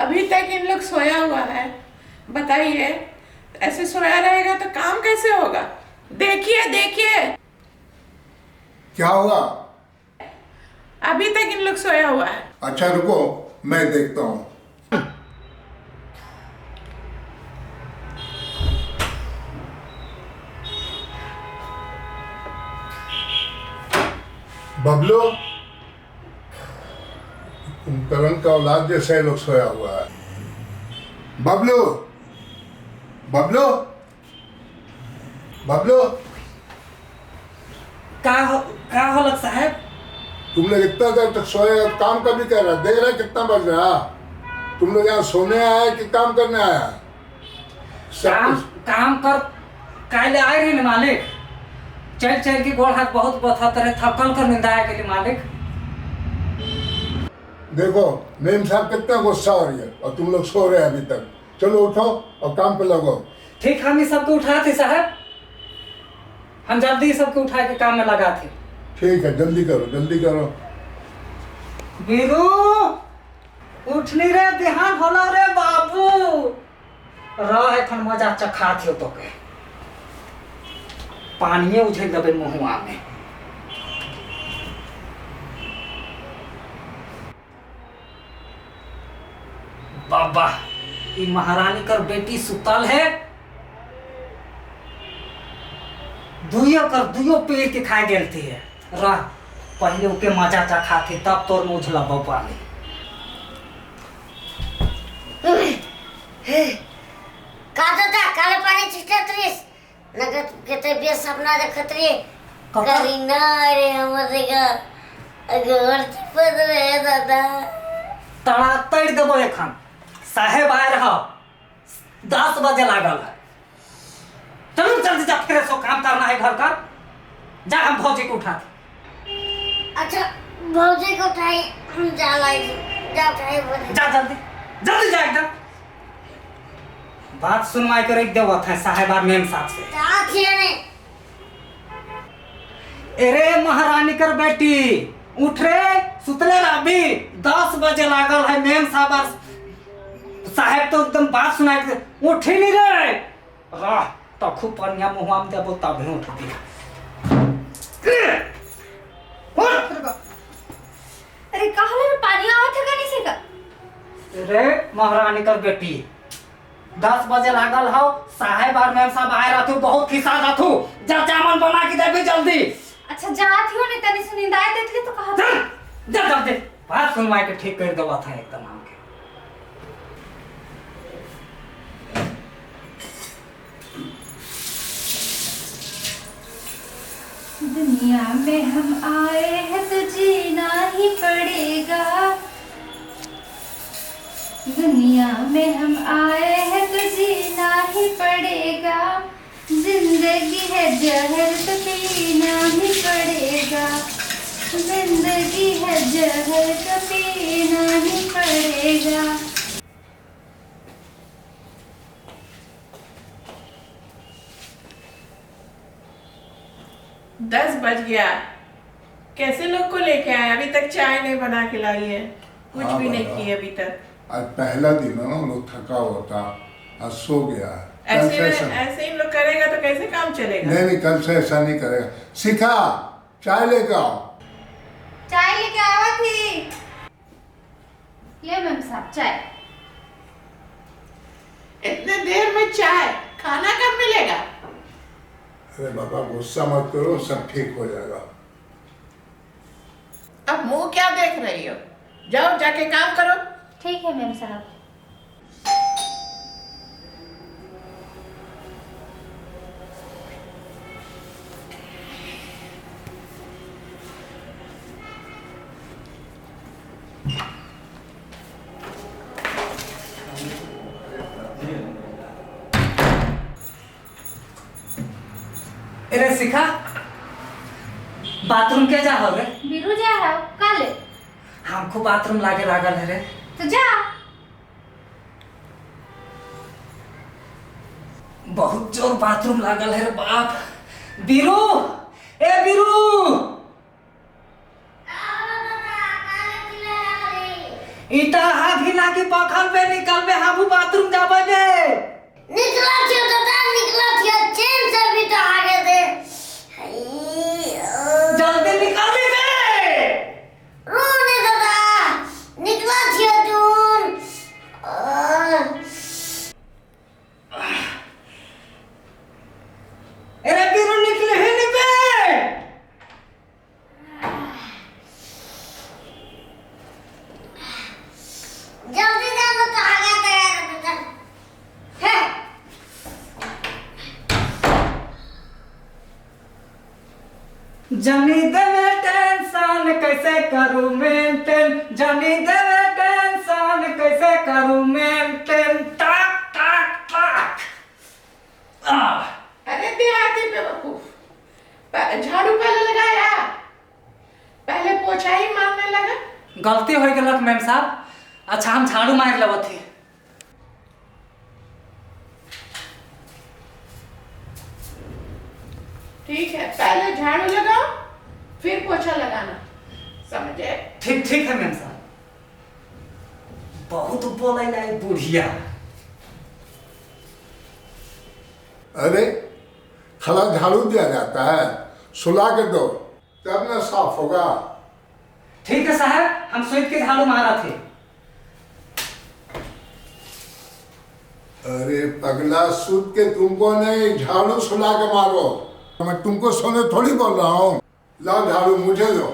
अभी तक इन लोग सोया हुआ है। बताइए, ऐसे सोया रहेगा तो काम कैसे होगा? देखिए देखिए, क्या हुआ? अभी तक इन लोग सोया हुआ है। अच्छा रुको, मैं देखता हूँ। बबलू, कुंभकर्ण का औलाद जैसे लोग सोया हुआ है। बबलू, बबलू, बबलू, का हो लग साहब? तुम लोग इतना देर तक सोए, काम कभी कर रहा? देख रहा कितना बज रहा? तुम लोग यहाँ सोने आया कि काम करने आया? काम कर काले आए रहे मालिक। चल चल के गोड़ हाथ बहुत बथाते रहे, थकल कर नींद आया के मालिक। देखो मेम साहब कितना गुस्सा हो रही है और तुम लोग सो रहे हैं अभी तक। चलो उठो और काम पे लगो। ठीक, हम ही सबको उठा थे साहब, हम जल्दी सबको उठा के काम में लगा थे। ठीक है, जल्दी करो जल्दी करो। वीरू उठनी रे, ध्यान होला रे बाबू। रह एखन मजा चखा थियो तो के पानिए उझल दबे मुहुआ में। बाबा, ई महारानी कर बेटी सुतल है, दुइयो पेड़ के खा गेलती है। रह पहले उके मजा चखा थे तब तोर मुझला बबा ने। काटा काले पानी छिटत्रिस नगत केते बे सपना देखत रे करीना रे हमरे का अगर पद रे दादा तड़ा तड़ देबो। एखन साहेब आए रहा, 10 बजे लागल है। चलो जल्दी जा, फिर सो काम करना है घर का। जा हम भौजी को उठा। अच्छा भौजी को उठाई, हम जा लाई जा उठाई भौजी। जा जल्दी जल्दी जा एकदम। बात सुनवाई कर एक देवत है साहेब और मेम साहब से। जा थियने अरे महारानी कर बेटी उठ रे, सुतले अभी 10 बजे लागल है। मेम साहब और साहेब तो एकदम बात सुनाई के उठी नहीं रे। रह तो खूब पनिया मुंह में देबो तब ही उठती है। अरे कहाँ ले पानी आवत है कनी से का? रे महारानी कर बेटी 10 बजे लागल हो, साहेब और मेम साहब आए रहतु, बहुत खिसा रहतु। जा चावल बना के देबी जल्दी। अच्छा जात हो नहीं तनी सुनी दाय देतली तो कहा जा जा जल्दी। बात सुनवाई के ठीक कर देवा था एकदम हमके। दुनिया में हम आए हैं तो जीना ही पड़ेगा। दुनिया में हम आए हैं तो जीना ही पड़ेगा। जिंदगी है जहर तो पीना ही पड़ेगा। जिंदगी है जहर तो पीना ही पड़ेगा। 10 बज गया, कैसे लोग को लेके आए? अभी तक चाय नहीं बना के लाई है, कुछ भी नहीं किए अभी तक। आज पहला दिन है ना, लोग थका हुआ था, आज सो गया है। ऐसे इन लोग करेगा तो कैसे काम चलेगा? नहीं कल से ऐसा नहीं करेगा। शिखा चाय लेके आओ। चाय लेके आवा थी। ले मैम साहब चाय। इतने देर में चाय, खाना कब मिलेगा? अरे बाबा गुस्सा मत करो, सब ठीक हो जाएगा। अब मुंह क्या देख रही हो? जाओ जाके काम करो। ठीक है मैम साहब। अरे शिखा, बाथरूम के जा हो रे? बीरू जा है काले। हमको बाथरूम लागे लागल है रे। तो जा। बहुत जोर बाथरूम लागल है रे बाप। बीरू, ए बीरू, इटा हा घिना की पखल पे निकलबे हाबू बाथरूम जाबे बे निकला थियो दादा, निकला थियो, चैन से भी तो आगे दे। जल्दी निकल बे रोने दादा, निकला थियो तुम। अरे बिरु निकले है नि बे जल्दी जानो तो आगे तैयार हो बेटा। है जानी देवे टेंशन कैसे करूं मेंटेन, जानी देवे टेंशन कैसे करूं मेंटेन, टाक टाक टाक। अरे देहाती बेवकूफ, झाड़ू पहले लगाया, पहले पोछा ही मारने लगा। गलती हो गलत मैम साहब। अच्छा हम झाड़ू मार लेवत थे। ठीक है, पहले झाड़ू लगाओ फिर पोछा लगाना, समझे? ठीक ठीक है मैम साहब। बहुत बोले ना बुढ़िया। अरे खड़ा झाड़ू दिया जाता है, सुला के दो तब ना साफ होगा। ठीक है साहब, हम स्वीट के झाड़ू मारा थे। अरे पगला, सूत के तुमको नहीं, झाड़ू सुला के मारो। मैं तुमको सोने थोड़ी बोल रहा हूँ। लाओ झाड़ू मुझे दो,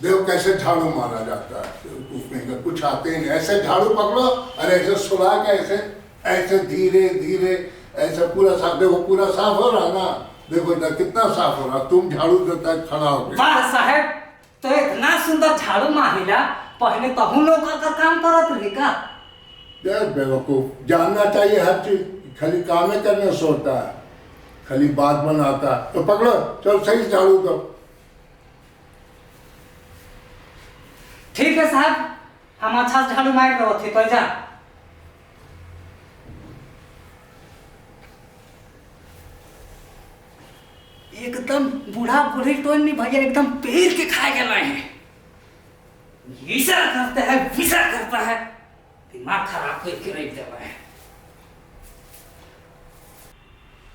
देखो कैसे झाड़ू मारा जाता है। कुछ आते ही नहीं, ऐसे झाड़ू पकड़ो और ऐसे सुला के ऐसे ऐसे धीरे धीरे ऐसे पूरा साफ। देखो पूरा साफ हो रहा ना, देखो इधर कितना साफ हो रहा। तुम झाड़ू देता है खड़ा हो गया। वाह साहब, तो इतना सुंदर झाड़ू मारिला, पहले तो हम लोग का काम करत रही का। यार बेवकूफ, जानना चाहिए हर चीज, खाली काम ही करने सोचता है, खाली बात बनाता है। तो पकड़ो, चल सही झाड़ू दो। ठीक है साहब, हम अच्छा से झाड़ू मार रहे थे। तो जा एकदम बूढ़ा बूढ़ी टोन नहीं भैया, एकदम पेड़ के खाए गए हैं। विसा करते हैं, विसा करता है, दिमाग खराब करके रख देवा है।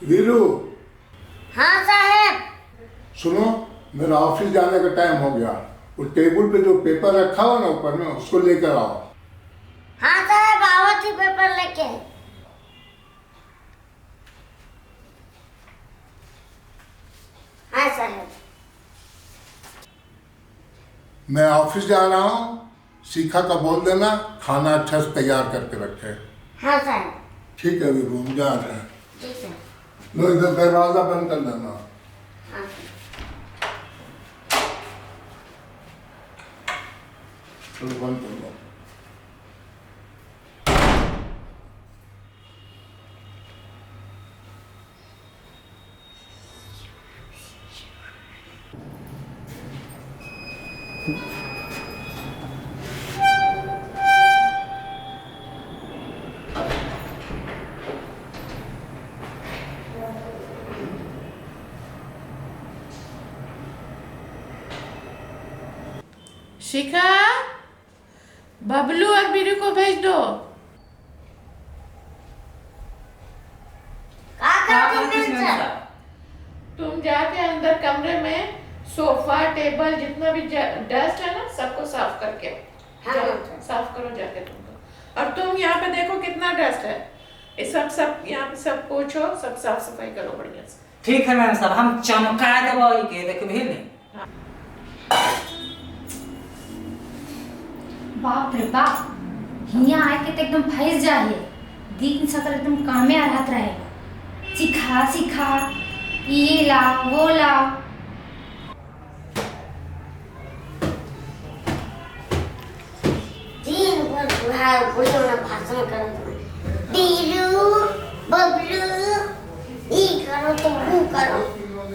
वीरू, हाँ साहब। सुनो, मेरा ऑफिस जाने का टाइम हो गया। वो टेबल पे जो पेपर रखा हो ना ऊपर में, उसको लेकर आओ। हाँ साहब, आवत ही पेपर लेके। हाँ साहब। मैं ऑफिस जा रहा हूँ, सीखा का बोल देना खाना अच्छा से तैयार करके रखे। हाँ साहब। ठीक है वीरू, हम जा रहे हैं। ठीक है। लो इधर दरवाजा बंद कर देना। हाँ। चलो बंद कर लो। शिखा, बबलू और बीरू को भेज दो। तुम जाके अंदर कमरे में सोफा टेबल जितना भी डस्ट है ना, सबको साफ करके हाँ। साफ करो जाके तुमको। और तुम यहाँ पे देखो कितना डस्ट है, ये सब यहाँ पे सब पोछो, सब साफ सफाई करो बढ़िया से। ठीक है मैम साहब, हम चमका देवा के देख भी नहीं। बाप रे बाप, यहाँ आके तो एकदम फंस जाइए। दिन सकल एकदम कामे आ रहत रहेगा। सिखा सिखा, ये ला वो ला। दिन भर बुढ़ियों ने भाषण करत रहे। बीरू, बबलू, ये करो तो वो करो।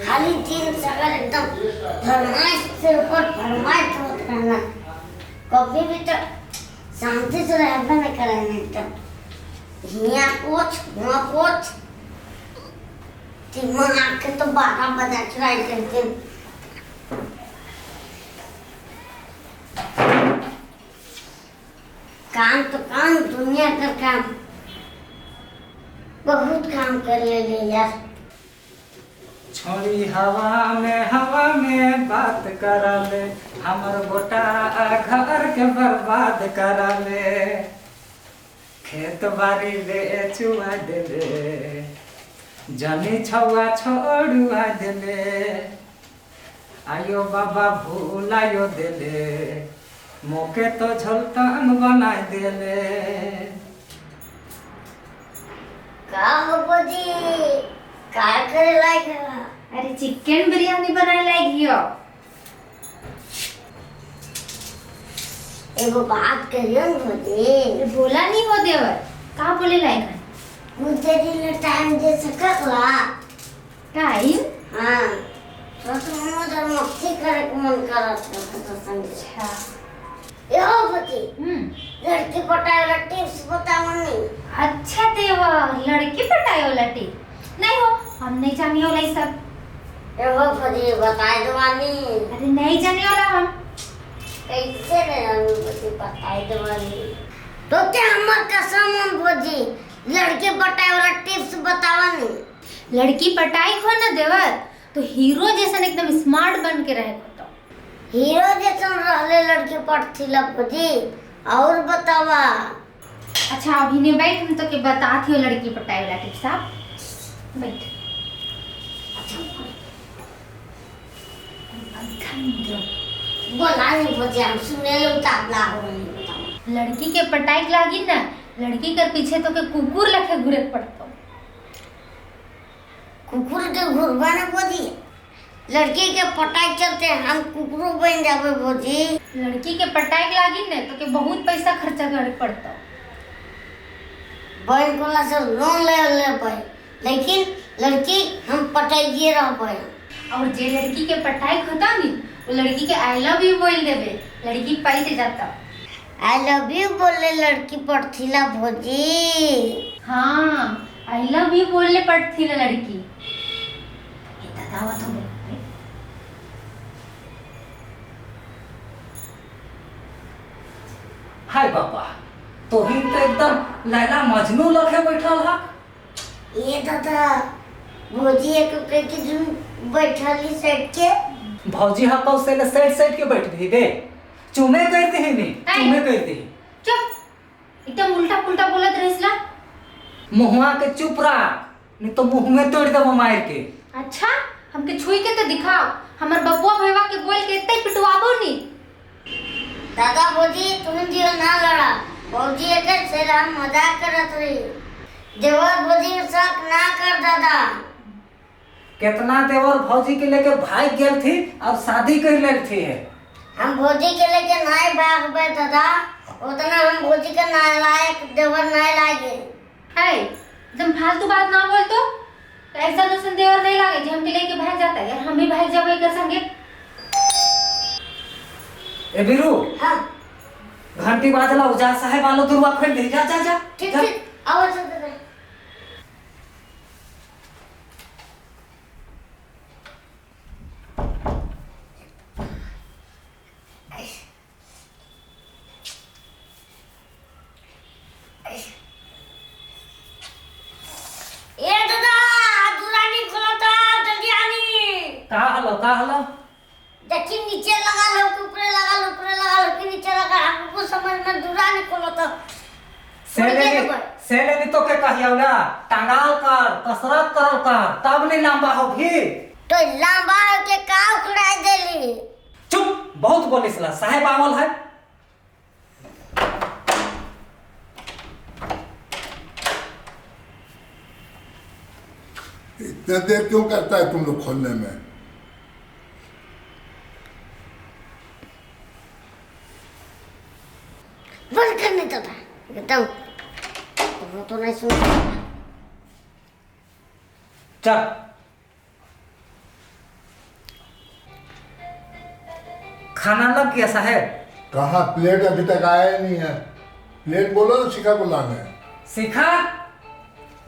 खाली दिन सकल एकदम फरमाइश से ऊपर फरमाइश होत रहना। कभी भी तो शांति से रहना नहीं करेंगे। तो यहाँ पोछ, वहाँ पोछ, दिमाग के तो 12 बजा चुराई करते। काम तो काम, दुनिया का काम, बहुत काम कर ले यार। छोड़ी हवा में बात करा ले, हमर गोटा घर के बर्बाद करा ले, खेत बाड़ी ले चुआ देले, जनी छुआ छोड़ुआ देले, आयो बाबा भूलायो देले, मोके तो झलटन बना देले। का हो बोजी, का करे लायक है? अरे चिकन बिरयानी बनाए लागियो। एगो बात करियो न बोजी। अरे बोला नहीं हो देवर, का बोले लायक है? मुझे दिन टाइम दे सकला? टाइम? हाँ, तो मुझे मस्ती करे को मन करत है तो संग। अच्छा। यो बोजी, लड़की पटाए वाला टिप्स बताओ नहीं। अच्छा देवर, लड़की पटाए वाला टिप नहीं हो, हम नहीं जाने वाला ये सब। यो बोजी बताए दो वाली। अरे नहीं जाने वाला हम। कैसे रे हम बोजी बताए दो वाली? तो क्या हमर कसम हम बोजी, लड़की पटाए वाला टिप्स बतावा नहीं। लड़की पटाई हो ना देवर, तो हीरो जैसा एकदम स्मार्ट बन के रहे तो। हीरो जैसा रहले लड़की पटथिला बोजी, और बतावा। अच्छा अभी नहीं बैठ, हम तो के बताती हो लड़की पटाई वाला टिप्स। आप बैठ। बोला नहीं बोजी, हम सुने लो ताबला हो नहीं बतावा। लड़की के पटाई लागी ना, लड़की के पीछे तो के कुकुर लखे घुरे पड़तो। कुकुर के घुरबा ना बोजी, लड़की के पटाई चलते हम कुकुरो बन जावे बोजी। लड़की के पटाई लागी ना तो के बहुत पैसा खर्चा करे पड़तो। बैंक वाला से लोन ले पाए, लेकिन लड़की हम पटाइए रह पाए। और जे लड़की के पटाई होता नी, वो लड़की के आई लव यू बोल देवे, लड़की पलट जाता। आई लव यू बोले लड़की पड़थिला भोजी। हाँ आई लव यू बोलने पड़ती ना लड़की। ये दावत हो गई। हाय बाबा, तो ही तो एकदम लैला मजनू लखे बैठल हा। ये दादा भोजी एक के जुम बैठली सेट के। भौजी हा कौ से सेट के बैठ भी बे, चुमे करते ही नहीं, चुमे करते ही। चुप, एकदम उल्टा पुल्टा बोलत रहिसला। मुहवा के चुप रहा, नहीं तो मुंह में तोड़ देबो मार के। अच्छा हमके छुई के तो दिखाओ, हमर बबुआ भैया के बोल के इतने पिटवाबो नी। दादा भोजी तुम जियो ना लड़ा, भोजी एक से हम मजाक करत रही। देवर भोजी के शक ना कर दादा। कितना देवर भौजी के लेके भाग गेल थी और शादी कर लेल थी है। हम भोजी के लेके नाय भाग बे दादा, उतना हम भोजी के नालायक देवर नाय लागे। है एकदम फालतू बात ना बोल तो। ऐसा तो देवर नहीं लागे जे हमके लेके भाग जाता है, यार हम भी भाग जाबे कर संगे। ए बिरू, हाँ घंटी बाजला उजा साहेब आलो दुर्वा खोल दे। जा जा जा ठीक जा। ठीक आओ चल दादा। ये दादा दुरानी खोला था, जल्दी आनी। का हलो देखिए नीचे लगा लो कि ऊपर लगा लो, ऊपर लगा लो कि नीचे लगा। हमको समझ में दुरानी खोला था। सेले तो के कहियोला टांगाल कर, कसरत करल कर, तब नहीं लंबा हो भी। तो लंबा के का उखड़ाई देली। चुप, बहुत बोलिसला, साहेब आवल है। इतना देर क्यों करता है तुम लोग खोलने में? बंद करने दादा एकदम, वो तो नहीं सुनता। चल खाना लग गया साहेब। कहाँ प्लेट अभी तक आया ही नहीं है। प्लेट बोलो ना शिखा को लाने। सीखा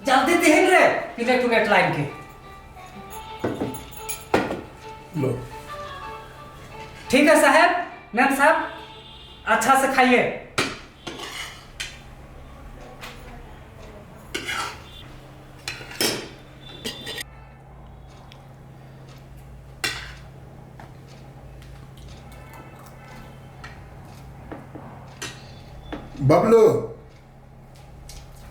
जल्दी दिहिन रे, प्लेट उलेट लाइन के। लो ठीक है साहब, मैम साहब अच्छा से खाइए। बबलू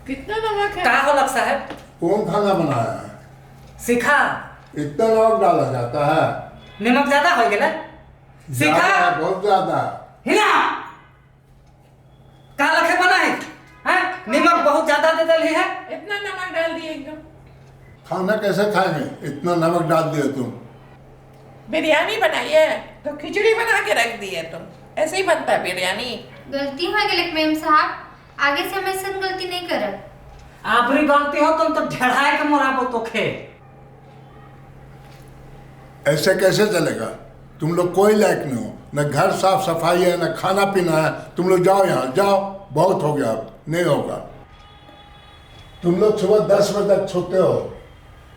कितना नमक है? का होलक साहब? कौन खाना बनाया है? सीखा इतना नमक डाला जाता है? नमक ज्यादा हो गया सीखा ज्यादा है, बहुत ज्यादा। हिना का लखे बना है हैं? नमक बहुत ज्यादा दे दली है। इतना नमक डाल दिए एकदम। खाना कैसे खाएंगे? इतना नमक डाल दिए तुम। बिरयानी बनाई है तो खिचड़ी बना के रख दी है तुम। ऐसे ही बनता है बिरयानी। गलती हो गई मेम साहब, आगे से हम ऐसा गलती नहीं करब। आपरी गलती हो तुम तो ढेढ़ाए के मोराबो तो खे। ऐसे कैसे चलेगा? तुम लोग कोई लायक नहीं हो, न घर साफ सफाई है न खाना पीना है। तुम लोग जाओ यहाँ, जाओ, बहुत हो गया, अब नहीं होगा। तुम लोग सुबह 10 बजे तक सोते हो,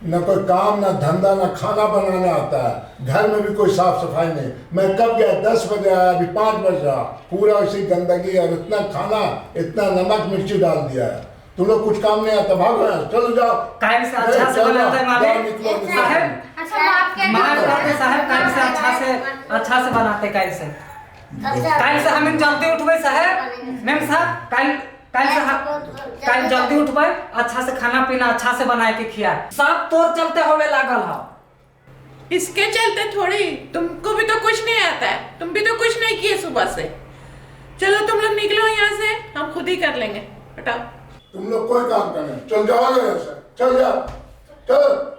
न कोई काम न धंधा न खाना बनाने आता है, घर में भी कोई साफ सफाई नहीं। मैं कब गया? 10 बजे आया, अभी 5 बज रहा, पूरा ऐसी गंदगी और इतना खाना, इतना नमक मिर्ची डाल दिया है। तुम लोग कुछ काम नहीं आता, भागो यहाँ, चलो जाओ। काहे से अच्छा से बनाते हैं मालिक साहब? अच्छा माफ कर माफ करते साहब, काहे से अच्छा से बनाते काहे से? काहे से हम जल्दी उठबे साहब? मैम साहब काहे जल्दी उठबे, अच्छा से खाना पीना अच्छा से बनाए के खिया। सब तोर चलते होवे लागल हो। इसके चलते थोड़ी, तुमको भी तो कुछ नहीं आता है, तुम भी तो कुछ नहीं किए सुबह से। चलो तुम लोग निकलो यहाँ से, हम खुद ही कर लेंगे। हटाओ। तुम लोग कोई काम करने, चल जाओ यहाँ से, चल जाओ, चल।